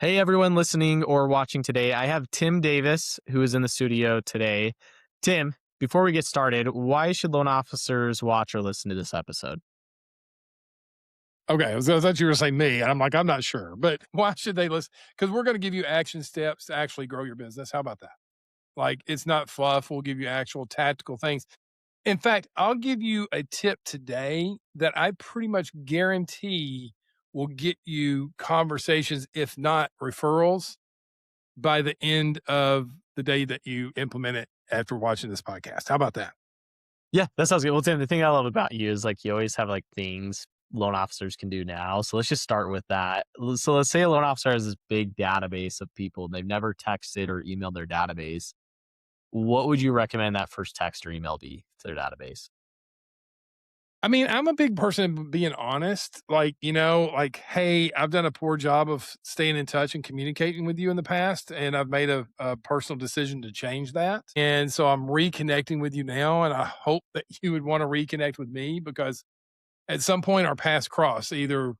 Hey, everyone listening or watching today. I have Tim Davis, who is in the studio today. Tim, before we get started, why should loan officers watch or listen to this episode? Okay, I thought you were saying me, and I'm like, I'm not sure, but why should they listen? Because we're going to give you action steps to actually grow your business. How about that? Like, it's not fluff. We'll give you actual tactical things. In fact, I'll give you a tip today that I pretty much guarantee will get you conversations, if not referrals, by the end of the day that you implement it after watching this podcast. How about that? Yeah, that sounds good. Well, Tim, the thing I love about you is like you always have like things loan officers can do now. So let's just start with that. So let's say a loan officer has this big database of people and they've never texted or emailed their database. What would you recommend that first text or email be to their database? I mean, I'm a big person of being honest. Like, like, hey, I've done a poor job of staying in touch and communicating with you in the past, and I've made a personal decision to change that. And so I'm reconnecting with you now, and I hope that you would want to reconnect with me because at some point our paths cross. Either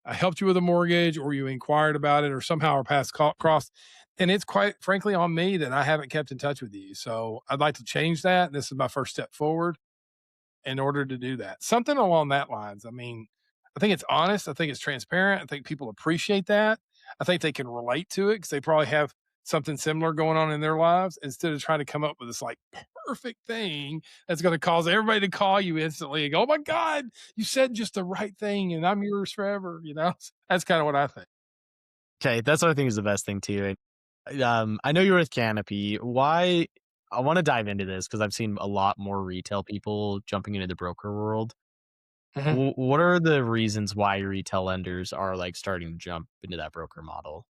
I helped you with a mortgage, or you inquired about it, or somehow our paths crossed. And it's quite frankly on me that I haven't kept in touch with you. So I'd like to change that. This is my first step forward in order to do that. Something along that lines. I mean, I think it's honest. I think it's transparent. I think people appreciate that. I think they can relate to it because they probably have something similar going on in their lives instead of trying to come up with this like perfect thing that's going to cause everybody to call you instantly and go, oh my God, you said just the right thing and I'm yours forever. That's kind of what I think. Okay, that's what I think is the best thing too. I know you're with Canopy. Why? I want to dive into this because I've seen a lot more retail people jumping into the broker world. Mhm. What are the reasons why retail lenders are like starting to jump into that broker model?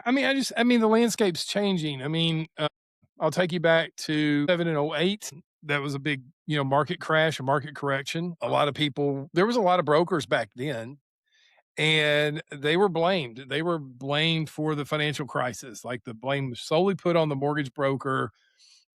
I mean, the landscape's changing. I'll take you back to 7 and '08. That was a big, market crash, a market correction. There was a lot of brokers back then, and they were blamed. They were blamed for the financial crisis. Like the blame was solely put on the mortgage broker.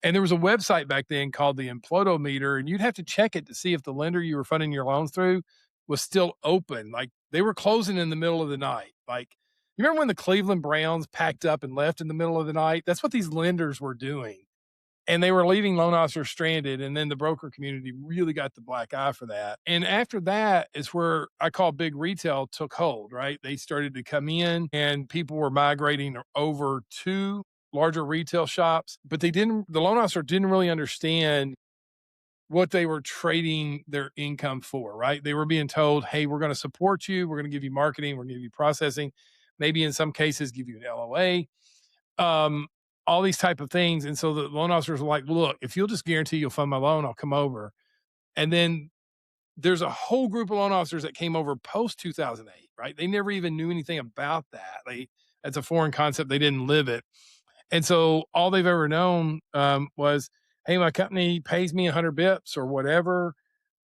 And there was a website back then called the Implodometer, and you'd have to check it to see if the lender you were funding your loans through was still open. Like they were closing in the middle of the night. Like, you remember when the Cleveland Browns packed up and left in the middle of the night? That's what these lenders were doing. And they were leaving loan officers stranded. And then the broker community really got the black eye for that. And after that is where I call big retail took hold, right? They started to come in and people were migrating over to larger retail shops, but the loan officer didn't really understand what they were trading their income for, right? They were being told, hey, we're going to support you. We're going to give you marketing. We're going to give you processing, maybe in some cases give you an LOA, um, all these type of things. And so the loan officers were like, well, look, if you'll just guarantee you'll fund my loan, I'll come over. And then there's a whole group of loan officers that came over post 2008, right? They never even knew anything about that. That's a foreign concept. They didn't live it. And so all they've ever known was, hey, my company pays me 100 bips or whatever.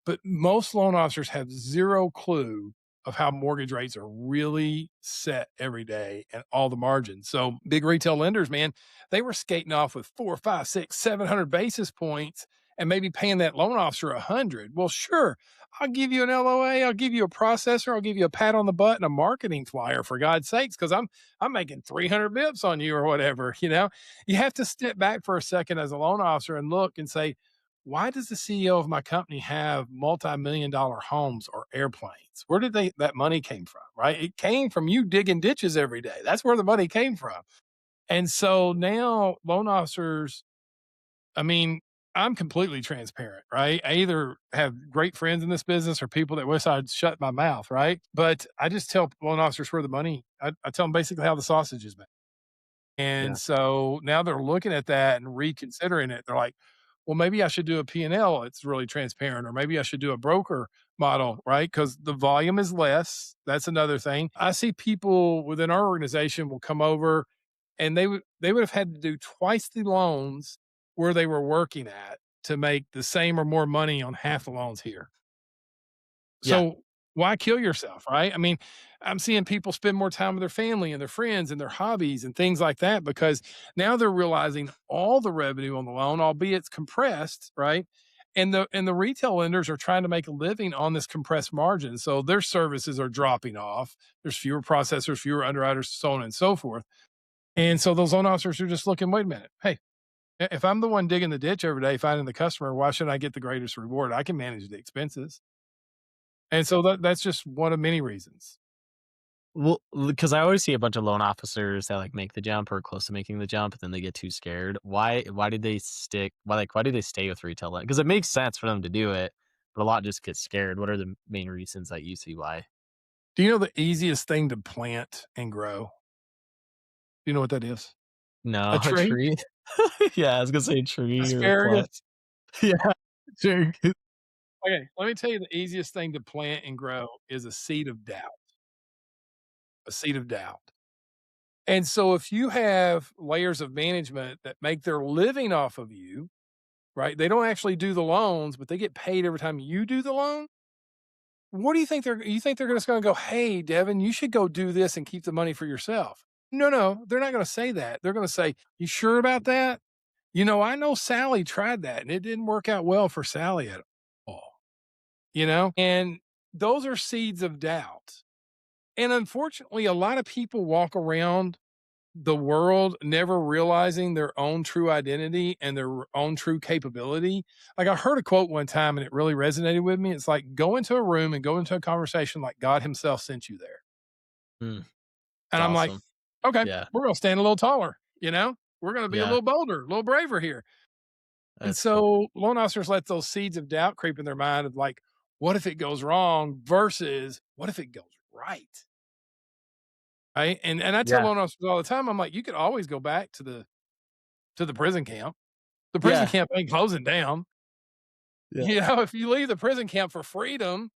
But most loan officers have zero clue of how mortgage rates are really set every day and all the margins. So big retail lenders, man, they were skating off with 4, 5, 6, 700 basis points and maybe paying that loan officer 100. Well, sure, I'll give you an LOA, I'll give you a processor, I'll give you a pat on the butt and a marketing flyer for God's sakes, because I'm making 300 bips on you or whatever. You have to step back for a second as a loan officer and look and say, why does the CEO of my company have multi-million dollar homes or airplanes? Where did that money came from, right? It came from you digging ditches every day. That's where the money came from. And so now loan officers, I mean, I'm completely transparent, right? I either have great friends in this business or people that wish I'd shut my mouth, right? But I just tell loan officers where the money, I tell them basically how the sausage is made. And Yeah. so now they're looking at that and reconsidering it. They're like, well, maybe I should do a P&L. It's really transparent, or maybe I should do a broker model, right? Because the volume is less. That's another thing. I see people within our organization will come over and they would have had to do twice the loans where they were working at to make the same or more money on half the loans here. Yeah. So why kill yourself, right? I mean, I'm seeing people spend more time with their family and their friends and their hobbies and things like that because now they're realizing all the revenue on the loan, albeit it's compressed, right? And the retail lenders are trying to make a living on this compressed margin, so their services are dropping off. There's fewer processors, fewer underwriters, so on and so forth. And so those loan officers are just looking, wait a minute, hey, if I'm the one digging the ditch every day, finding the customer, why should I get the greatest reward? I can manage the expenses. And so that's just one of many reasons. Well, because I always see a bunch of loan officers that, like, make the jump or close to making the jump, and then they get too scared. Why did they stick why do they stay with retail Because it makes sense for them to do it, but a lot just get scared. What are the main reasons that you see why? Do you know the easiest thing to plant and grow? Do you know what that is? A No, a tree? tree? Yeah, I was gonna say a tree or a plant. Asparagus? Yeah, sure. Okay, let me tell you the easiest thing to plant and grow is a seed of doubt, a seed of doubt. And so if you have layers of management that make their living off of you, right? They don't actually do the loans, but they get paid every time you do the loan. What do you think they're just going to go, "Hey, Devin, you should go do this and keep the money for yourself." No, no, they're not going to say that. They're going to say, "You sure about that? You know, I know Sally tried that and it didn't work out well for Sally at all." And those are seeds of doubt. And unfortunately, a lot of people walk around the world never realizing their own true identity and their own true capability. Like I heard a quote one time and it really resonated with me. It's like go into a room and go into a conversation like God himself sent you there. Mm, it's And I'm like, awesome. okay, Yeah, we're going to stand a little taller, we're going to be a yeah, little bolder, a little braver here. And that's cool. so loan officers let those seeds of doubt creep in their mind of like, what if it goes wrong versus what if it goes right? Right. And I tell Yeah, loan officers all the time, I'm like, you could always go back to the prison camp. The prison yeah, camp ain't closing down. yeah. If you leave the prison camp for freedom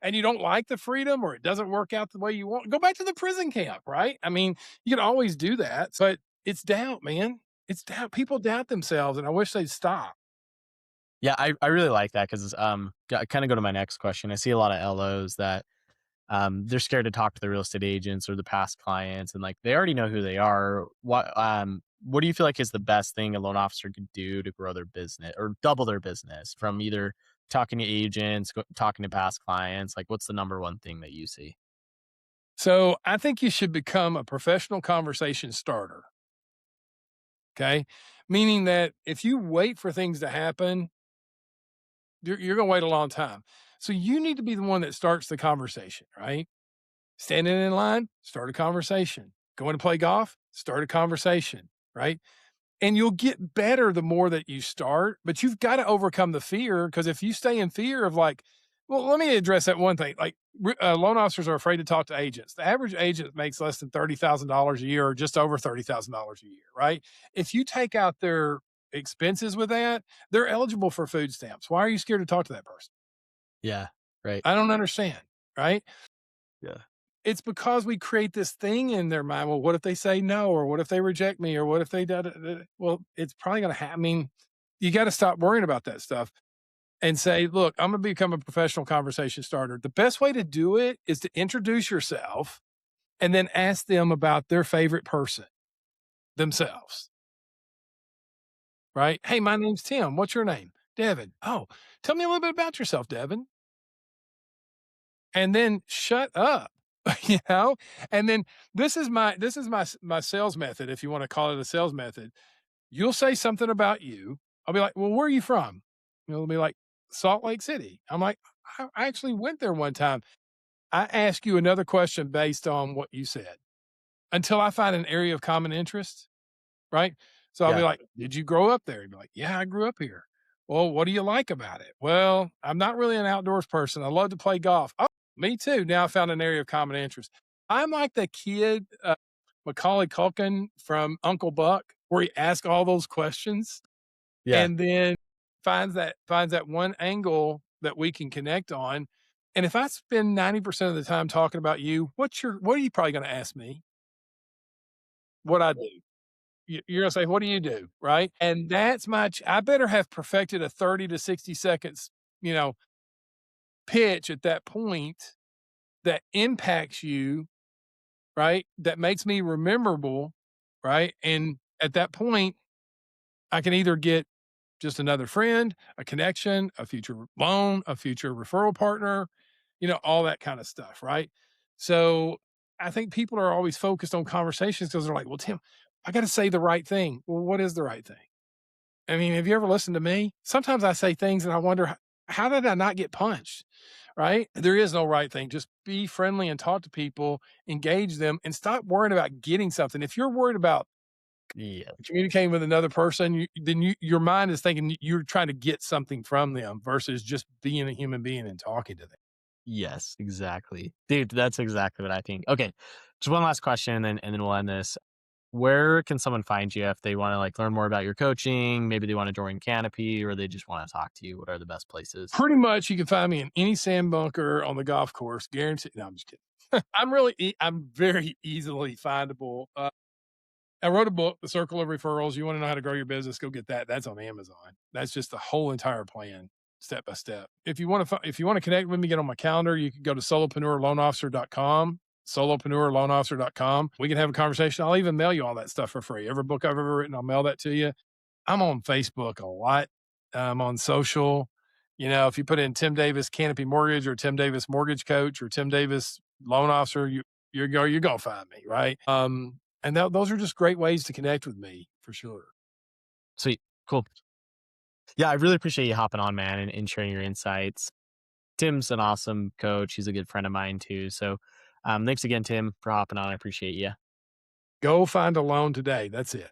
and you don't like the freedom or it doesn't work out the way you want, go back to the prison camp, right? I mean, you can always do that. But it's doubt, man. It's doubt. People doubt themselves, and I wish they'd stop. Yeah, I really like that 'cause, kinda go to my next question. I see a lot of LOs that, they're scared to talk to the real estate agents or the past clients, and, like, they already know who they are. What do you feel like is the best thing a loan officer could do to grow their business or double their business from either talking to agents, talking to past clients? Like, what's the number one thing that you see? So I think you should become a professional conversation starter. Okay. Meaning that if you wait for things to happen, you're going to wait a long time. So you need to be the one that starts the conversation, right? Standing in line, start a conversation. Going to play golf, start a conversation, right? And you'll get better the more that you start, but you've got to overcome the fear because if you stay in fear of like, well, let me address that one thing. Like loan officers are afraid to talk to agents. The average agent makes less than $30,000 a year or just over $30,000 a year, right? If you take out their expenses with that, they're eligible for food stamps. Why are you scared to talk to that person? Yeah, right. I don't understand, right? Yeah. It's because we create this thing in their mind. Well, what if they say no? Or what if they reject me? Or what if they da, da, da, da? Well, it's probably going to happen. I mean, you got to stop worrying about that stuff and say, look, I'm going to become a professional conversation starter. The best way to do it is to introduce yourself and then ask them about their favorite person themselves, right? Hey, my name's Tim. What's your name? Devin. Oh, tell me a little bit about yourself, Devin. And then shut up. you know and then this is my sales method, if you want to call it a sales method. You'll say something about you. I'll be like, well, where are you from? They'll be like, Salt Lake City. I'm like, I actually went there one time. I ask you another question based on what you said until I find an area of common interest, right? So I'll be Yeah. like, did you grow up there? You'd be like, yeah, I grew up here. Well, what do you like about it? Well, I'm not really an outdoors person. I love to play golf. Oh, me too. Now I found an area of common interest. I'm like the kid, Macaulay Culkin from Uncle Buck, where he asks all those questions Yeah. and then finds that one angle that we can connect on. And if I spend 90% of the time talking about you, what are you probably going to ask me? What I do? You're gonna say, "What do you do?" Right? And that's I better have perfected a 30 to 60 seconds, you know, pitch at that point that impacts you, right? That makes me rememberable, right? And at that point, I can either get just another friend, a connection, a future loan, a future referral partner, all that kind of stuff, right? So I think people are always focused on conversations because they're like, well, Tim, I got to say the right thing. Well, what is the right thing? I mean, have you ever listened to me? Sometimes I say things and I wonder, how did I not get punched? Right? There is no right thing. Just be friendly and talk to people, engage them, and stop worrying about getting something. If you're worried about Yeah. communicating with another person, your mind is thinking you're trying to get something from them versus just being a human being and talking to them. Yes, exactly. Dude, that's exactly what I think. Okay. Just one last question and then we'll end this. Where can someone find you if they want to like learn more about your coaching? Maybe they want to join Canopy or they just want to talk to you. What are the best places? Pretty much, you can find me in any sand bunker on the golf course. Guaranteed. No, I'm just kidding. I'm very easily findable. I wrote a book, The Circle of Referrals. You want to know how to grow your business? Go get that. That's on Amazon. That's just the whole entire plan, step by step. If you want to connect with me, get on my calendar. You can go to solopreneurloanofficer.com. Solopreneurloanofficer.com. We can have a conversation. I'll even mail you all that stuff for free. Every book I've ever written, I'll mail that to you. I'm on Facebook a lot. I'm on social. If you put in Tim Davis Canopy Mortgage or Tim Davis Mortgage Coach or Tim Davis Loan Officer, you're gonna find me, right? And those are just great ways to connect with me for sure. Sweet. Cool. Yeah, I really appreciate you hopping on, man, and sharing your insights. Tim's an awesome coach. He's a good friend of mine too. So thanks again, Tim, for hopping on. I appreciate you. Go find a loan today. That's it.